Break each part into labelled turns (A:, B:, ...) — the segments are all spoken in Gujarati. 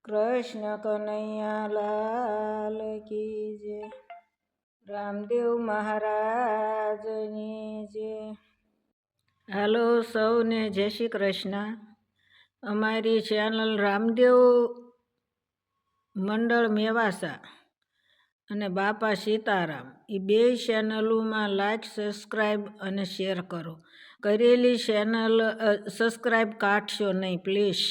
A: કૃષ્ણ કનૈયા લાલ કી જય. રામદેવ મહારાજની જય. હાલો સૌને જય શ્રી કૃષ્ણ. અમારી ચેનલ રામદેવ મંડળ મેવાસા અને બાપા સીતારામ એ બે ચેનલોમાં લાઈક, સબસ્ક્રાઈબ અને શેર કરો. કરેલી ચેનલ સબસ્ક્રાઈબ કાઢશો નહીં પ્લીઝ.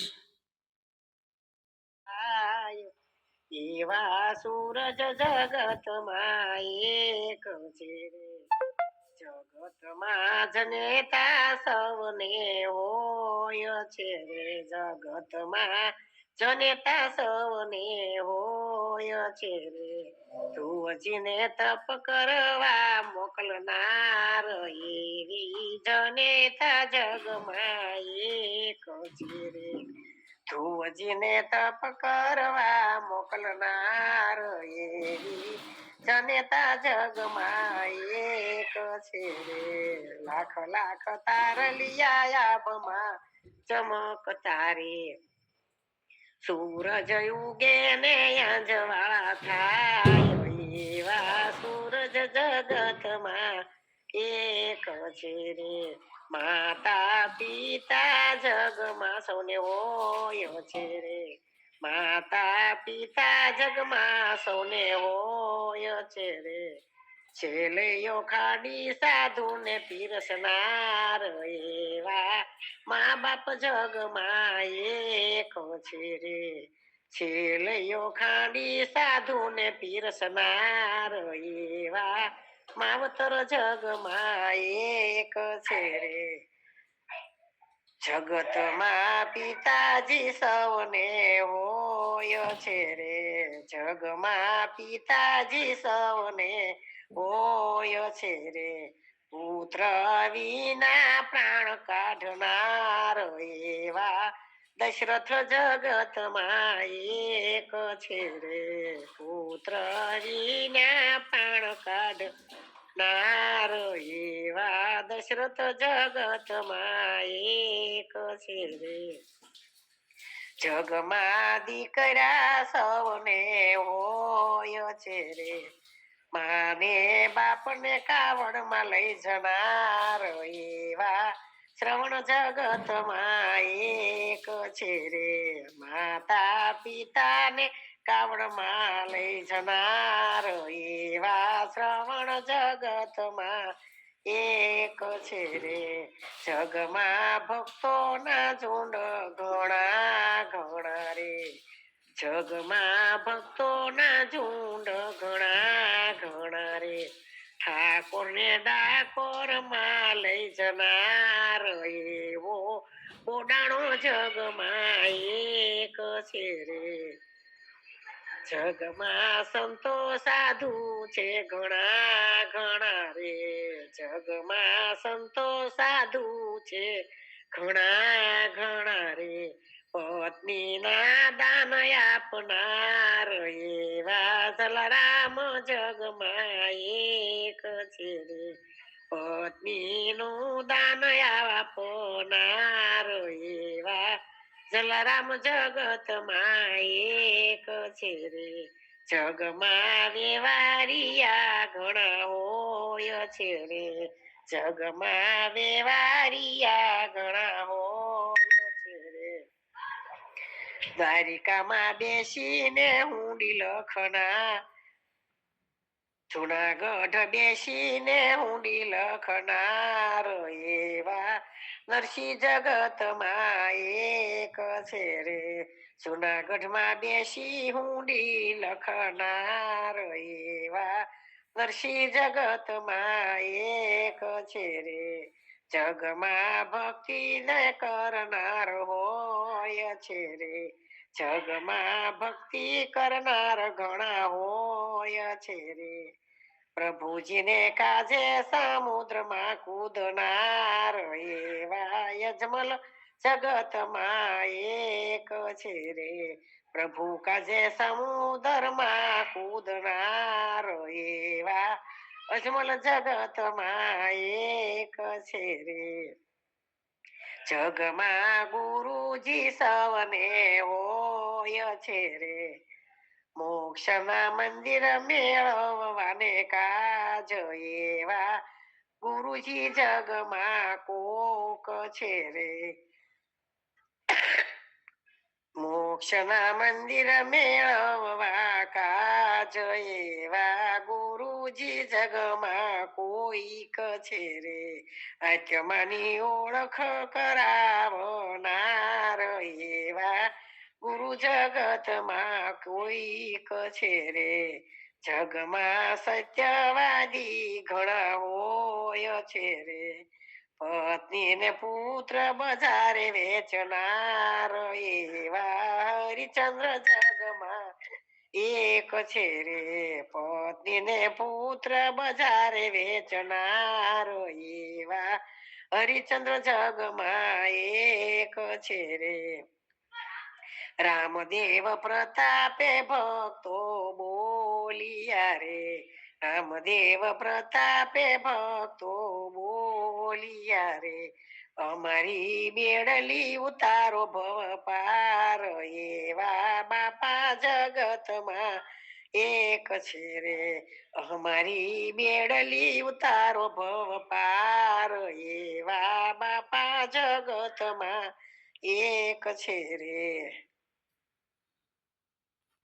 B: એવા સૂરજ જગતમાં એક છે રે, જગતમાં જનેતા સૌને હોય છે રે, જગતમાં જનેતા સૌને હોય છે રે. તુજને તપ કરવા મોકલનાર એવી જનેતા જગમાં એક છે રે. તુજને તપ કરવા મોકલનાર એવી જનેતા જગમાં એક છે રે. લાખ લાખ તારલિયા આભમાં ચમકતા રે, સૂરજ ઉગે ને અંજવાળા થાય, એવા સૂરજ જગતમાં એક છે રે. માતા પિતા જગમાં સૌને હોય છે રે, માતા પિતા જગમાં સૌને હોય છે રે. છેલ્યો ખાડી સાધુ ને પીરસનાર એવા મા બાપ જગમાં એક છે રે. છેલ્યો ખાડી સાધુ ને પીરસનાર એવા માવતર જગમાં એક છે રે. જગતમાં પિતાજી સૌને હોય છે રે, જગમાં પિતાજી સૌને હોય છે રે. પુત્ર વિના પ્રાણ કાઢનાર એવા દશરથ જગતમાં એક છે રે. પુત્ર વિના પ્રાણ કાઢનાર એવા દશરથ જગતમાં એક છે રે. જગમાં દીકરા સૌને હોય છે રે, માને બાપને કાવડમાં લઈ જનાર એવા શ્રવણ જગતમાં એક છે રે. માતા પિતાને કાવડમાં લઈ જનાર એવા શ્રવણ જગતમાં એક છે રે. જગમાં ભક્તોના ઝુંડ ઘણા ઘણા રે, જગમાં ભક્તોના ઝુંડ ઘણા ઘણા રે. ઠાકોર ને ડાકોર માં લઈ જનાર એવો બોડાણો જગમાં એક છે રે. જગમાં સંતો સાધુ છે ઘણા ઘણા રે, જગમાં સંતો સાધુ છે ઘણા ઘણા રે. પત્ની ના દાન આપનાર એવા જલારામ જગમાં એક છે રે. પત્ની નું દાન આપનાર એવા જલારામ જગતમાં એક છે રે. જગમાં વેવારિયા ઘણા હોય છે રે, જગમાં વેવારિયા ઘણા હોય છે રે. દ્વારિકામાં બેસીને હુંડી લખના, જુનાગઢ બેસીને હુંડી લખનાર એવા નરસિંહ જગતમાં એક છે રે. જુનાગઢમાં બેસી હુંડી લખનાર એવા નરસિંહ જગતમાં એક છે રે. જગમાં ભક્તિ ન કરનાર હોય છે રે, જગમાં ભક્તિ કરનાર ઘણા હોય છે રે. પ્રભુજીને કાજે સમુદ્રમાં કૂદનાર એવા યજમલ જગતમાં એક છે રે. પ્રભુ કાજે સમુદ્રમાં કૂદનાર એવા અજમલ જગતમાં એક છે રે. જગમાં ગુરુજી સૌને હોય છે રે મોક્ષના મંદિર મેળવવાને કાજ એવા ગુરુજી જગમાં કોક છે રે મોક્ષના મંદિર મેળવવા કાજ એવા ગુરુજી જગમાં કોઈક છે રે આત્માની ઓળખ કરાવનાર એવા ગુરુ જગતમાં કોઈક છે રે જગમાં સત્યવાદી ઘણા હોય છે રે પત્ની ને પુત્ર બજારે વેચનાર એવા હરિચંદ્ર જગમાં એક છે રે પત્ની ને પુત્ર બજારે વેચનાર એવા હરિચંદ્ર જગમાં એક છે રે રામદેવ પ્રતાપે ભક્તો બોલિયા રે રામદેવ પ્રતાપે ભક્તો બોલિયા રે અમારી બેડલી ઉતારો ભવ પાર એવા બાપા જગતમાં એક છે રે અમારી બેડલી ઉતારો ભવ પાર એવા બાપા જગતમાં એક છે રે